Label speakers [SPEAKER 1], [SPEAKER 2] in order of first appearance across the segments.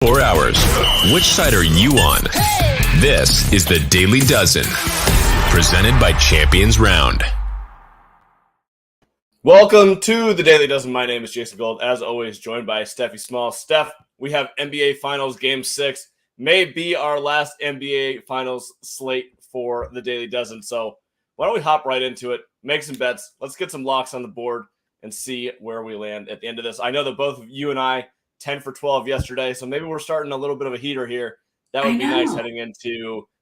[SPEAKER 1] 4 hours. Which side are you on? This is the Daily Dozen, presented by Champions Round.
[SPEAKER 2] Welcome to the Daily Dozen. My name is Jason Gold, as always, joined by Stephie Small. Steph, we have NBA Finals Game 6. May be our last NBA Finals slate for the Daily Dozen. So why don't we hop right into it, make some bets. Let's get some locks on the board and see where we land at the end of this. I know that both of you and I 10 for 12 yesterday, so maybe we're starting a little bit of a heater here. That would be nice that'd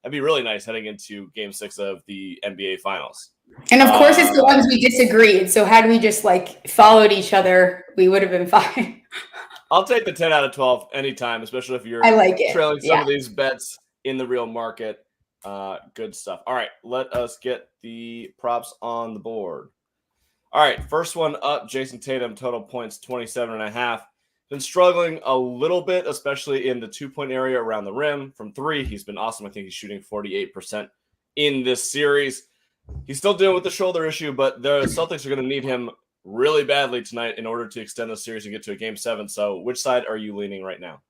[SPEAKER 2] be really nice heading into Game 6 of the NBA Finals.
[SPEAKER 3] And of course, it's the ones we disagreed. So had we just followed each other, we would have been fine.
[SPEAKER 2] I'll take the 10 out of 12 anytime, especially if you're trailing some of these bets in the real market. Good stuff. All right, let us get the props on the board. All right, first one up, Jayson Tatum, total points 27.5. Been struggling a little bit, especially in the 2-point area around the rim. From three, he's been awesome. I think he's shooting 48% in this series. He's still dealing with the shoulder issue, but the Celtics are going to need him really badly tonight in order to extend the series and get to a Game 7. So which side are you leaning right now?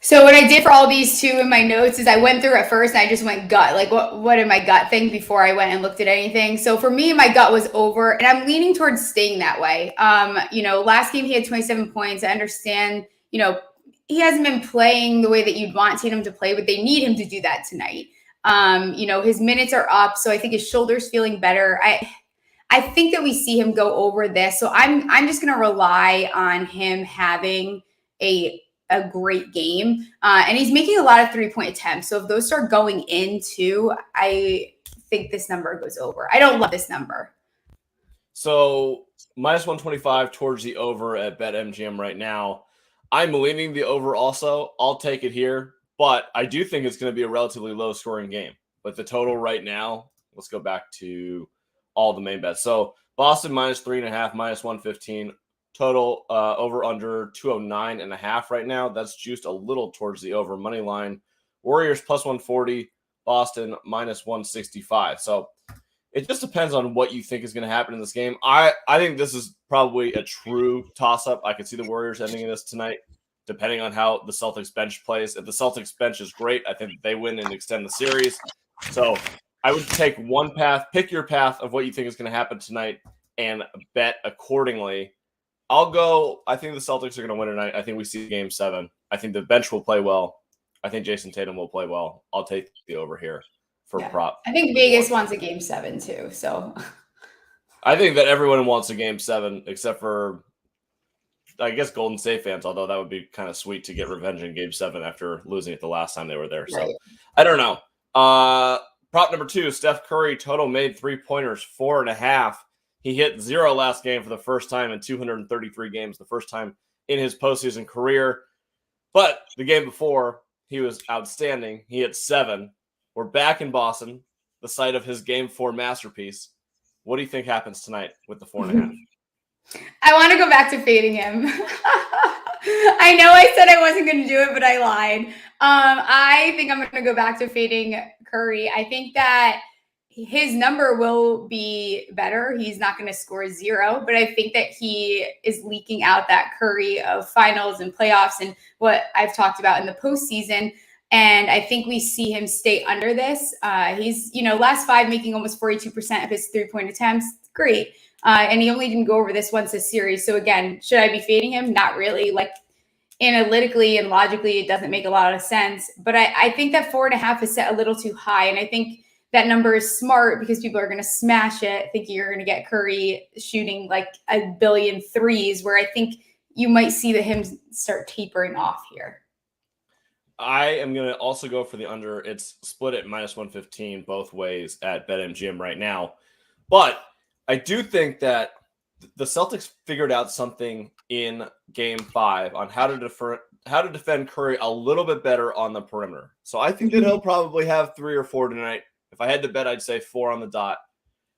[SPEAKER 3] So what I did for all these two in my notes is I went through at first and I just went gut. What did my gut think before I went and looked at anything? So for me, my gut was over, and I'm leaning towards staying that way. Last game he had 27 points. I understand, he hasn't been playing the way that you'd want Tatum to play, but they need him to do that tonight. His minutes are up, so I think his shoulder's feeling better. I think that we see him go over this. So I'm just going to rely on him having a great game. And he's making a lot of 3-point attempts. So if those start going in too, I think this number goes over. I don't love this number.
[SPEAKER 2] So minus 125 towards the over at BetMGM right now. I'm leaning the over also. I'll take it here, but I do think it's going to be a relatively low scoring game. But the total right now, let's go back to all the main bets. So Boston minus 3.5, minus 115. Total over under 209.5 right now. That's juiced a little towards the over money line. Warriors plus 140, Boston minus 165. So it just depends on what you think is going to happen in this game. I think this is probably a true toss-up. I could see the Warriors ending in this tonight, depending on how the Celtics bench plays. If the Celtics bench is great, I think they win and extend the series. So I would take one path, pick your path of what you think is going to happen tonight, and bet accordingly. I think the Celtics are going to win tonight. I think we see Game 7. I think the bench will play well. I think Jayson Tatum will play well. I'll take the over here for prop.
[SPEAKER 3] I think Vegas wants a Game 7 too. So
[SPEAKER 2] I think that everyone wants a Game 7 except for, I guess, Golden State fans, although that would be kind of sweet to get revenge in Game 7 after losing it the last time they were there. So I don't know. Prop number 2, Steph Curry, total made 3-pointers, 4.5. He hit 0 last game for the first time in 233 games, the first time in his postseason career. But the game before, he was outstanding. He hit 7. We're back in Boston, the site of his Game 4 masterpiece. What do you think happens tonight with the 4.5?
[SPEAKER 3] I want to go back to fading him. I know I said I wasn't going to do it, but I lied. I think I'm going to go back to fading Curry. I think that his number will be better. He's not going to score 0, but I think that he is leaking out that Curry of finals and playoffs and what I've talked about in the postseason. And I think we see him stay under this. He's, last 5 making almost 42% of his 3-point attempts. Great. And he only didn't go over this once this series. So again, should I be fading him? Not really. Analytically and logically, it doesn't make a lot of sense. But I think that 4.5 is set a little too high. And I think that number is smart because people are going to smash it, thinking you're going to get Curry shooting a billion threes, where I think you might see him start tapering off here.
[SPEAKER 2] I am going to also go for the under. It's split at minus 115 both ways at BetMGM right now. But I do think that the Celtics figured out something in Game 5 on how to defend Curry a little bit better on the perimeter. So I think that he'll probably have 3 or 4 tonight. If I had to bet, I'd say 4 on the dot.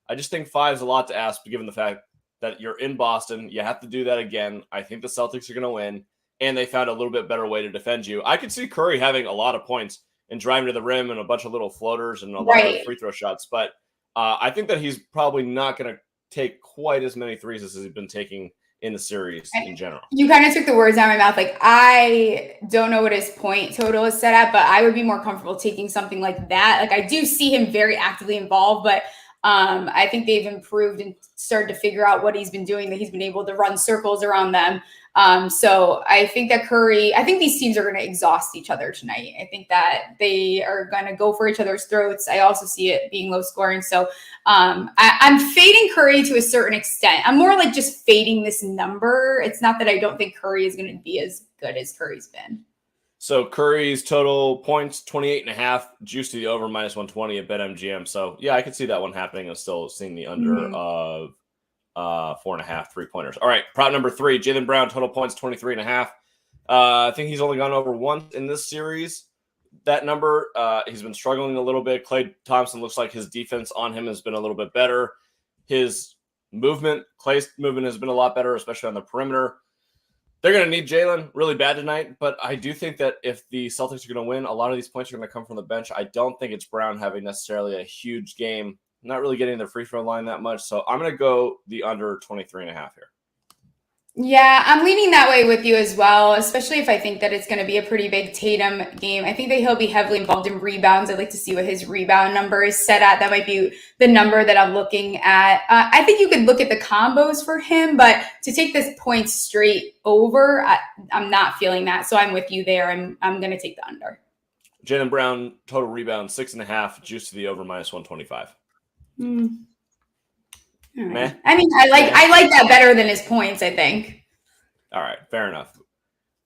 [SPEAKER 2] I just think 5 is a lot to ask, given the fact that you're in Boston. You have to do that again. I think the Celtics are going to win, and they found a little bit better way to defend you. I could see Curry having a lot of points and driving to the rim and a bunch of little floaters and a lot of free throw shots. But I think that he's probably not going to take quite as many threes as he's been taking in the series in general.
[SPEAKER 3] You kind of took the words out of my mouth. Like, I don't know what his point total is set at, but I would be more comfortable taking something like that. Like, I do see him very actively involved, but I think they've improved and started to figure out what he's been doing, that he's been able to run circles around them. So I think that I think these teams are going to exhaust each other tonight. I think that they are going to go for each other's throats. I also see it being low scoring. So I'm fading Curry to a certain extent. I'm more like just fading this number. It's not that I don't think Curry is going to be as good as Curry's been.
[SPEAKER 2] So Curry's total points, 28.5, juice to the over, -120 at BetMGM. So yeah, I could see that one happening. I'm still seeing the under of 4.5 3-pointers. All right, prop number 3, Jaylen Brown, total points, 23.5. I think he's only gone over once in this series. That number, he's been struggling a little bit. Klay Thompson looks like his defense on him has been a little bit better. His movement, Klay's movement has been a lot better, especially on the perimeter. They're going to need Jaylen really bad tonight, but I do think that if the Celtics are going to win, a lot of these points are going to come from the bench. I don't think it's Brown having necessarily a huge game, not really getting the free throw line that much. So I'm going to go the under 23.5 here.
[SPEAKER 3] Yeah, I'm leaning that way with you as well, especially if I think that it's going to be a pretty big Tatum game. I think that he'll be heavily involved in rebounds. I'd like to see what his rebound number is set at. That might be the number that I'm looking at. I think you could look at the combos for him, but to take this point straight over, I'm not feeling that. So I'm with you there. I'm going to take the under.
[SPEAKER 2] Jaylen Brown, total rebound, 6.5, juice to the over, -125.
[SPEAKER 3] Right. I mean, I like that better than his points, I think.
[SPEAKER 2] All right, fair enough.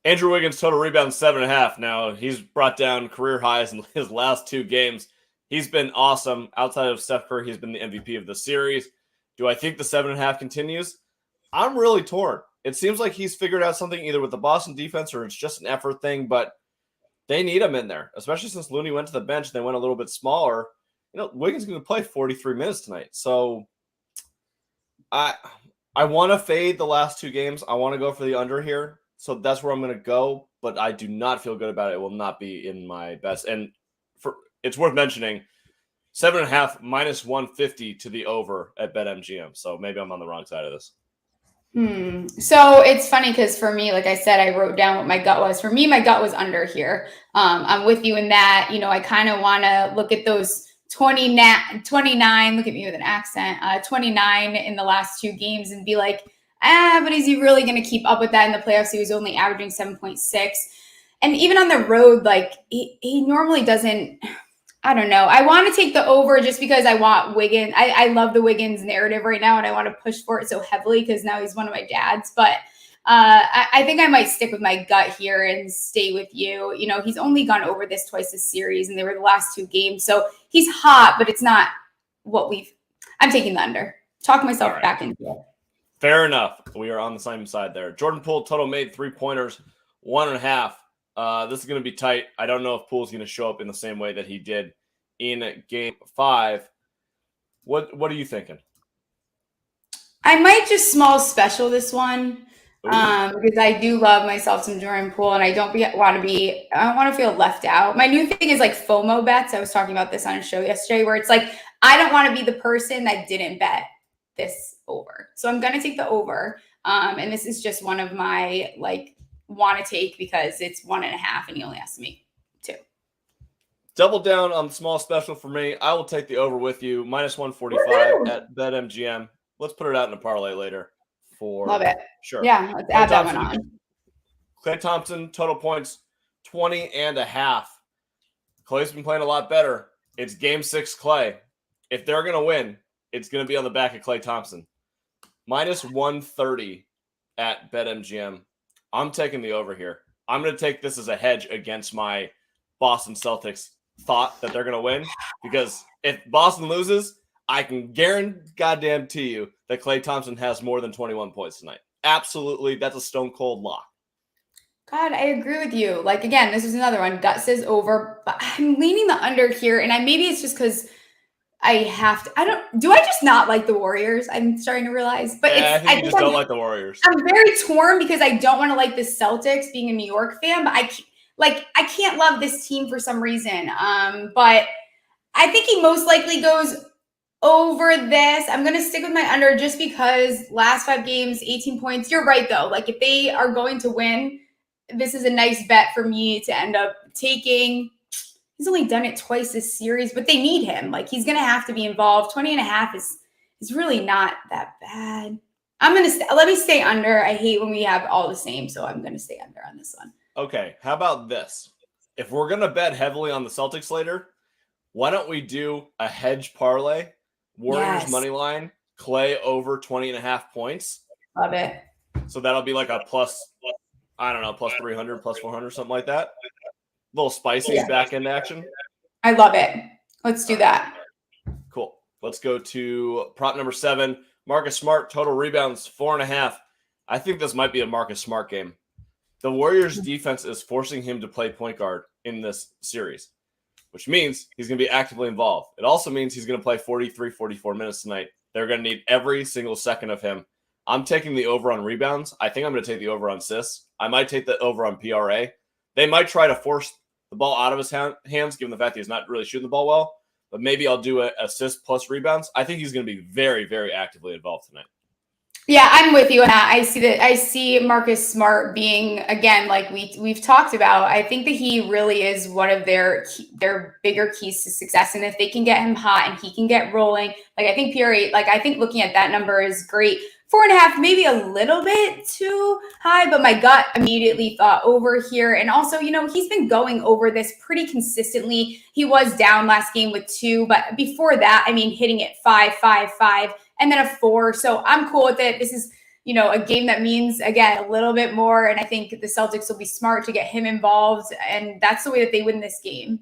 [SPEAKER 2] Andrew Wiggins, total rebound, 7.5. Now, he's brought down career highs in his last 2 games. He's been awesome. Outside of Steph Curry, he's been the MVP of the series. Do I think the 7.5 continues? I'm really torn. It seems like he's figured out something either with the Boston defense or it's just an effort thing, but they need him in there, especially since Looney went to the bench and they went a little bit smaller. Wiggins is going to play 43 minutes tonight. So I want to fade the last 2 games. I want to go for the under here. So that's where I'm going to go, but I do not feel good about it. It will not be in my best. And it's worth mentioning, 7.5 -150 to the over at BetMGM. So maybe I'm on the wrong side of this.
[SPEAKER 3] So it's funny because for me, like I said, I wrote down what my gut was. For me, my gut was under here. I'm with you in that. I kind of want to look at those 29, look at me with an accent, 29 in the last 2 games and be like, but is he really going to keep up with that in the playoffs? He was only averaging 7.6. And even on the road, like he normally doesn't, I don't know. I want to take the over just because I want Wiggins. I love the Wiggins narrative right now and I want to push for it so heavily because now he's one of my dads. But I think I might stick with my gut here and stay with you. He's only gone over this twice this series, and they were the last 2 games. So he's hot, but it's not what I'm taking the under. Talk myself back into it.
[SPEAKER 2] Fair enough. We are on the same side there. Jordan Poole, total made 3-pointers, 1.5. This is going to be tight. I don't know if Poole's going to show up in the same way that he did in Game 5. What are you thinking?
[SPEAKER 3] I might just small special this one. Because I do love myself some Jordan Poole and I don't want to feel left out. My new thing is like FOMO bets. I was talking about this on a show yesterday where it's like, I don't want to be the person that didn't bet this over. So I'm going to take the over. And this is just one of my want to take because it's 1.5 and he only has to make 2.
[SPEAKER 2] Double down on the small special for me. I will take the over with you. -145 at BetMGM. Let's put it out in a parlay later.
[SPEAKER 3] Love it.
[SPEAKER 2] Sure.
[SPEAKER 3] Yeah, let's add that one on.
[SPEAKER 2] Klay Thompson, total points, 20.5. Klay's been playing a lot better. It's Game 6 Klay. If they're going to win, it's going to be on the back of Klay Thompson. -130 at BetMGM. I'm taking the over here. I'm going to take this as a hedge against my Boston Celtics thought that they're going to win. Because if Boston loses, I can guarantee you that Klay Thompson has more than 21 points tonight. Absolutely. That's a stone cold lock.
[SPEAKER 3] God, I agree with you. Again, this is another one. Gut says over, but I'm leaning the under here. And maybe it's just because I have to. Do I just not like the Warriors? I'm starting to realize. But
[SPEAKER 2] I think you just don't like the Warriors.
[SPEAKER 3] I'm very torn because I don't want to like the Celtics being a New York fan, but I can't love this team for some reason. But I think he most likely goes over this. I'm going to stick with my under just because last 5 games, 18 points. You're right, though. Like, if they are going to win, this is a nice bet for me to end up taking. He's only done it twice this series, but they need him. Like, he's going to have to be involved. 20.5 is really not that bad. I'm going to let me stay under. I hate when we have all the same, so I'm going to stay under on this one.
[SPEAKER 2] Okay, how about this? If we're going to bet heavily on the Celtics later, why don't we do a hedge parlay? Warriors money line, Clay over 20.5 points.
[SPEAKER 3] Love it.
[SPEAKER 2] So that'll be like a plus 300, plus 400, something like that. A little spicy back end action.
[SPEAKER 3] I love it. Let's do that.
[SPEAKER 2] Cool. Let's go to prop number 7. Marcus Smart, total rebounds, 4.5. I think this might be a Marcus Smart game. The Warriors defense is forcing him to play point guard in this series, which means he's going to be actively involved. It also means he's going to play 43, 44 minutes tonight. They're going to need every single second of him. I'm taking the over on rebounds. I think I'm going to take the over on assists. I might take the over on PRA. They might try to force the ball out of his hands, given the fact that he's not really shooting the ball well. But maybe I'll do an assist plus rebounds. I think he's going to be very, very actively involved tonight.
[SPEAKER 3] Yeah, I'm with you on that. I see Marcus Smart being, again, like we've talked about. I think that he really is one of their bigger keys to success. And if they can get him hot and he can get rolling, like I think I think looking at that number is great. 4.5, maybe a little bit too high, but my gut immediately thought over here. And also, he's been going over this pretty consistently. He was down last game with 2, but before that, hitting it 5, 5, 5, and then a 4. So I'm cool with it. This is, a game that means, again, a little bit more. And I think the Celtics will be smart to get him involved. And that's the way that they win this game.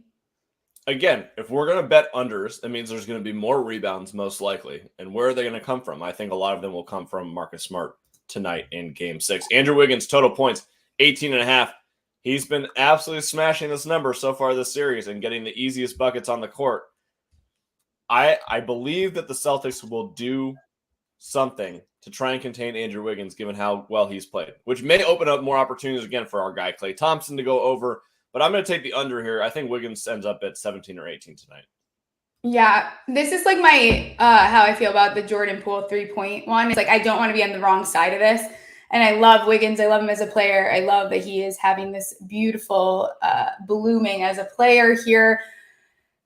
[SPEAKER 2] Again, if we're going to bet unders, that means there's going to be more rebounds most likely. And where are they going to come from? I think a lot of them will come from Marcus Smart tonight in Game 6. Andrew Wiggins, total points, 18.5. He's been absolutely smashing this number so far this series and getting the easiest buckets on the court. I believe that the Celtics will do something to try and contain Andrew Wiggins, given how well he's played, which may open up more opportunities again for our guy Klay Thompson to go over. But I'm going to take the under here. I think Wiggins ends up at 17 or 18 tonight.
[SPEAKER 3] Yeah, this is like my how I feel about the Jordan Poole 3-point one. It's like I don't want to be on the wrong side of this. And I love Wiggins. I love him as a player. I love that he is having this beautiful blooming as a player here.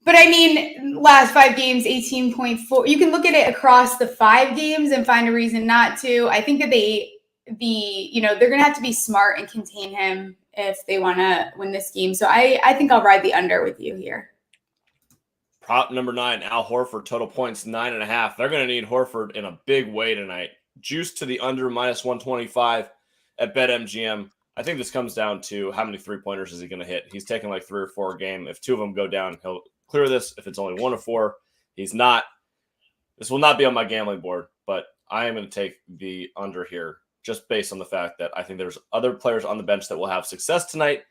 [SPEAKER 3] But last 5 games, 18.4. You can look at it across the 5 games and find a reason not to. I think that they're going to have to be smart and contain him if they want to win this game. So I think I'll ride the under with you here.
[SPEAKER 2] Prop number 9, Al Horford, total points, 9.5. They're going to need Horford in a big way tonight. Juice to the under minus 125 at BetMGM. I think this comes down to how many three-pointers is he going to hit. He's taking like 3 or 4 a game. If 2 of them go down, he'll clear this. If it's only 1 or 4, he's not. This will not be on my gambling board, but I am going to take the under here just based on the fact that I think there's other players on the bench that will have success tonight.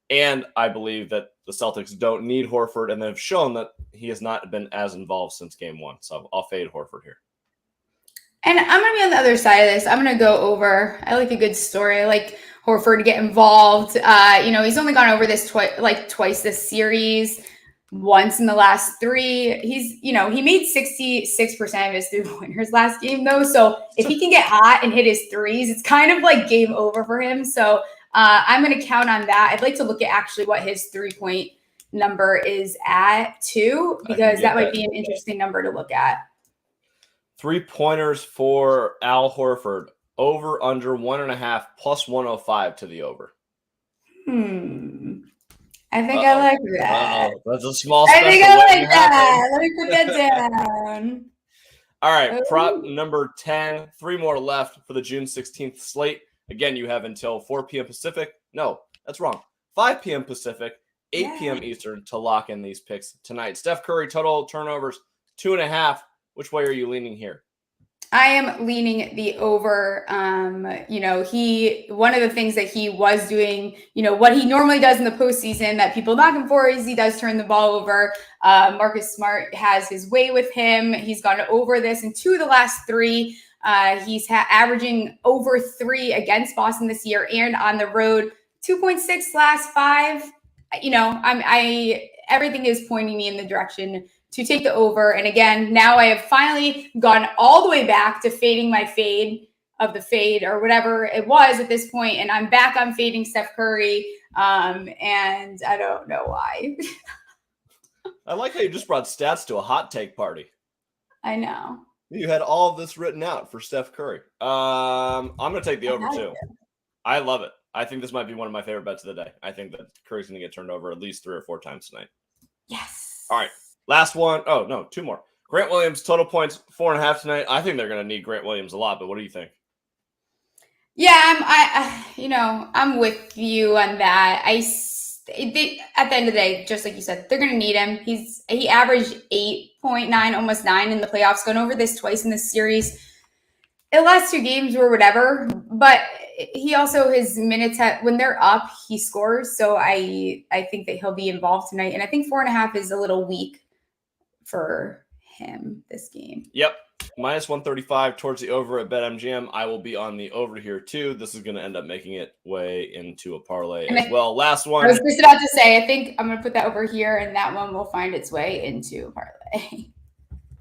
[SPEAKER 2] And I believe that the Celtics don't need Horford, and they've shown that he has not been as involved since Game 1. So I'll fade Horford here. And
[SPEAKER 3] I'm going to be on the other side of this. I'm going to go over. I like a good story. I like Horford to get involved. He's only gone over this twice this series, once in the last 3. He made 66% of his 3-pointers last game, though. So if he can get hot and hit his 3s, it's kind of like game over for him. So I'm going to count on that. I'd like to look at actually what his 3-point number is at, too, because that might be an interesting number to look at.
[SPEAKER 2] 3-pointers for Al Horford, over under 1.5 plus 105 to the over.
[SPEAKER 3] I think I like that.
[SPEAKER 2] That's a small.
[SPEAKER 3] I think I like that. Let me put that down.
[SPEAKER 2] All right, prop number 10. 3 more left for the June 16th slate. Again, you have until 4 p.m. Pacific. No, that's wrong. 5 p.m. Pacific, 8 p.m. Eastern to lock in these picks tonight. Steph Curry, total turnovers, 2.5. Which way are you leaning here?
[SPEAKER 3] I am leaning the over. One of the things that he was doing, what he normally does in the postseason that people knock him for is he does turn the ball over. Marcus Smart has his way with him. He's gone over this in 2 of the last 3. He's averaging over 3 against Boston this year and on the road, 2.6 last 5. Everything is pointing me in the direction to take the over. And again, now I have finally gone all the way back to fading my fade of the fade or whatever it was at this point, and I'm back on fading Steph Curry. And I don't know why.
[SPEAKER 2] I like how you just brought stats to a hot take party.
[SPEAKER 3] I know.
[SPEAKER 2] You had all of this written out for Steph Curry. I'm going to take the over too. I love it. I think this might be one of my favorite bets of the day. I think that Curry's going to get turned over at least 3 or 4 times tonight.
[SPEAKER 3] Yes.
[SPEAKER 2] All right. Last one. Oh, no, 2 more. Grant Williams, total points, 4.5 tonight. I think they're going to need Grant Williams a lot, but what do you think?
[SPEAKER 3] Yeah, I'm with you on that. At the end of the day, just like you said, they're going to need him. He averaged 8.9, almost 9 in the playoffs, going over this twice in this series. The last 2 games were whatever, but he also, his minutes, when they're up, he scores. So I think that he'll be involved tonight. And I think 4.5 is a little weak for him this game.
[SPEAKER 2] Yep. Minus 135 towards the over at BetMGM. I will be on the over here too. This is going to end up making it way into a parlay as well. Last one.
[SPEAKER 3] I was just about to say, I think I'm going to put that over here, and that one will find its way into a parlay.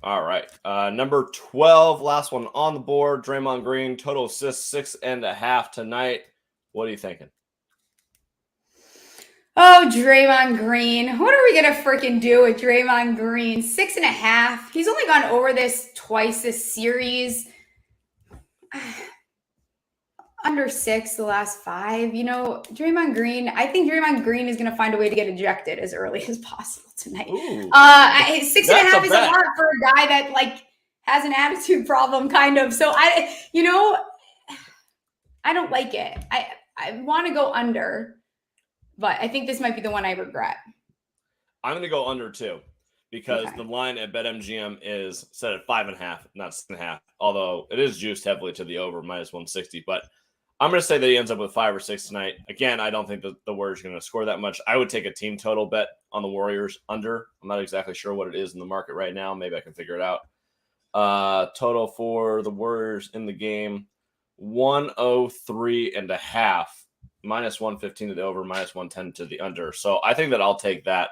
[SPEAKER 2] All right. Number 12, last one on the board. Draymond Green, total assists 6.5 tonight. What are you thinking?
[SPEAKER 3] Oh, Draymond Green. What are we going to freaking do with Draymond Green? 6.5. He's only gone over this twice this series. Under 6 the last 5. Draymond Green, I think Draymond Green is going to find a way to get ejected as early as possible tonight. 6.5 is a lot for a guy that has an attitude problem, kind of. So I don't like it. I want to go under, but I think this might be the one I regret.
[SPEAKER 2] I'm going to go under too, because the line at BetMGM is set at 5.5, not 6.5. Although it is juiced heavily to the over, minus 160. But I'm going to say that he ends up with 5 or 6 tonight. Again, I don't think that the Warriors are going to score that much. I would take a team total bet on the Warriors under. I'm not exactly sure what it is in the market right now. Maybe I can figure it out. Total for the Warriors in the game, 103.5. Minus 115 to the over, minus 110 to the under. So I think that I'll take that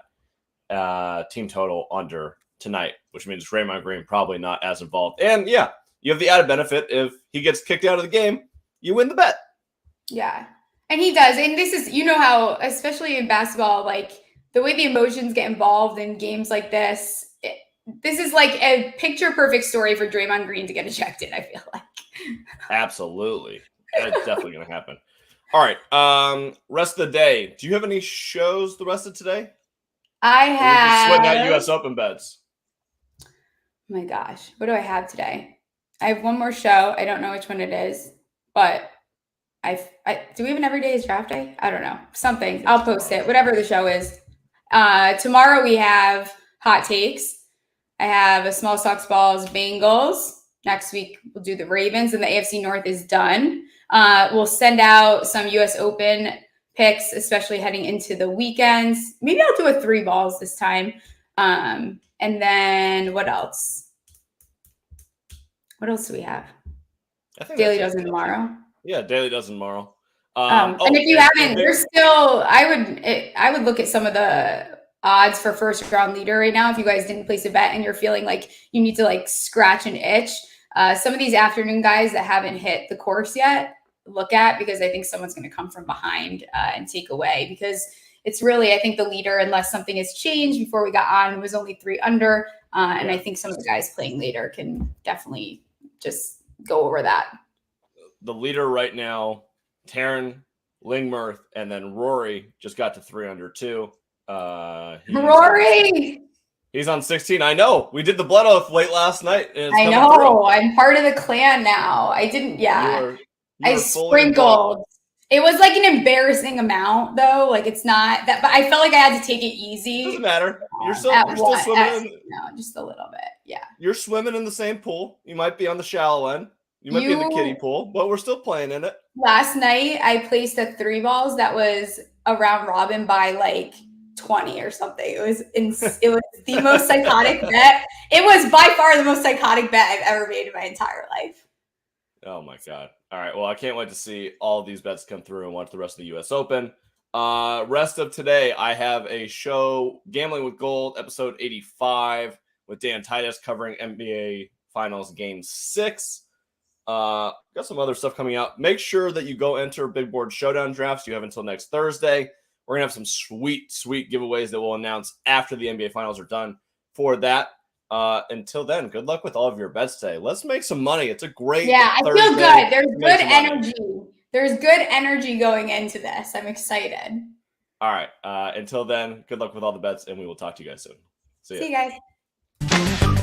[SPEAKER 2] team total under tonight, which means Draymond Green probably not as involved. And yeah, you have the added benefit if he gets kicked out of the game, you win the bet.
[SPEAKER 3] Yeah. And he does. And this is, how, especially in basketball, the way the emotions get involved in games like this, this is like a picture perfect story for Draymond Green to get ejected, I feel like.
[SPEAKER 2] Absolutely. That's definitely going to happen. All right. Rest of the day. Do you have any shows the rest of today?
[SPEAKER 3] I have.
[SPEAKER 2] Sweating out U.S. Open bets.
[SPEAKER 3] Oh my gosh. What do I have today? I have one more show. I don't know which one it is, but do we have an everyday is draft day? I don't know. Something. I'll post it. Whatever the show is. Tomorrow we have hot takes. I have a small Sox Balls Bengals. Next week we'll do the Ravens, and the AFC North is done. We'll send out some U.S. Open picks, especially heading into the weekends. Maybe I'll do a 3 balls this time. And then what else? What else do we have?
[SPEAKER 2] I think
[SPEAKER 3] Daily Dozen tomorrow.
[SPEAKER 2] Yeah, Daily Dozen tomorrow.
[SPEAKER 3] And if you haven't, there's still. I would look at some of the odds for first round leader right now. If you guys didn't place a bet and you're feeling like you need to scratch an itch, some of these afternoon guys that haven't hit the course yet, look at, because I think someone's going to come from behind and take away, because it's really, I think the leader, unless something has changed before we got on, was only 3 under. And I think some of the guys playing later can definitely just go over that.
[SPEAKER 2] The leader right now, Taryn, Lingmerth, and then Rory just got to 3 under too.
[SPEAKER 3] Rory!
[SPEAKER 2] He's on 16. I know. We did the blood oath late last night.
[SPEAKER 3] I know. I'm part of the clan now. I didn't. Yeah. I sprinkled. It was an embarrassing amount, though. It's not that, but I felt like I had to take it easy.
[SPEAKER 2] Doesn't matter. You're still swimming.
[SPEAKER 3] No, just a little bit. Yeah.
[SPEAKER 2] You're swimming in the same pool. You might be on the shallow end. You might be in the kiddie pool, but we're still playing in it.
[SPEAKER 3] Last night, I placed a 3 balls that was a round robin by 20 or something. It was the most psychotic bet. It was by far the most psychotic bet I've ever made in my entire life.
[SPEAKER 2] Oh my God. All right. Well, I can't wait to see all of these bets come through and watch the rest of the U.S. Open. Rest of today, I have a show, Gambling with Gold, episode 85. with Dan Titus covering NBA Finals Game 6. Got some other stuff coming out. Make sure that you go enter Big Board Showdown drafts. You have until next Thursday. We're going to have some sweet giveaways that we'll announce after the NBA Finals are done for that. Until then, good luck with all of your bets today. Let's make some money. It's a great
[SPEAKER 3] I
[SPEAKER 2] Thursday
[SPEAKER 3] feel good. There's good
[SPEAKER 2] energy.
[SPEAKER 3] There's good energy going into this. I'm excited.
[SPEAKER 2] All right. Until then, good luck with all the bets, and we will talk to you guys soon. See
[SPEAKER 3] you guys.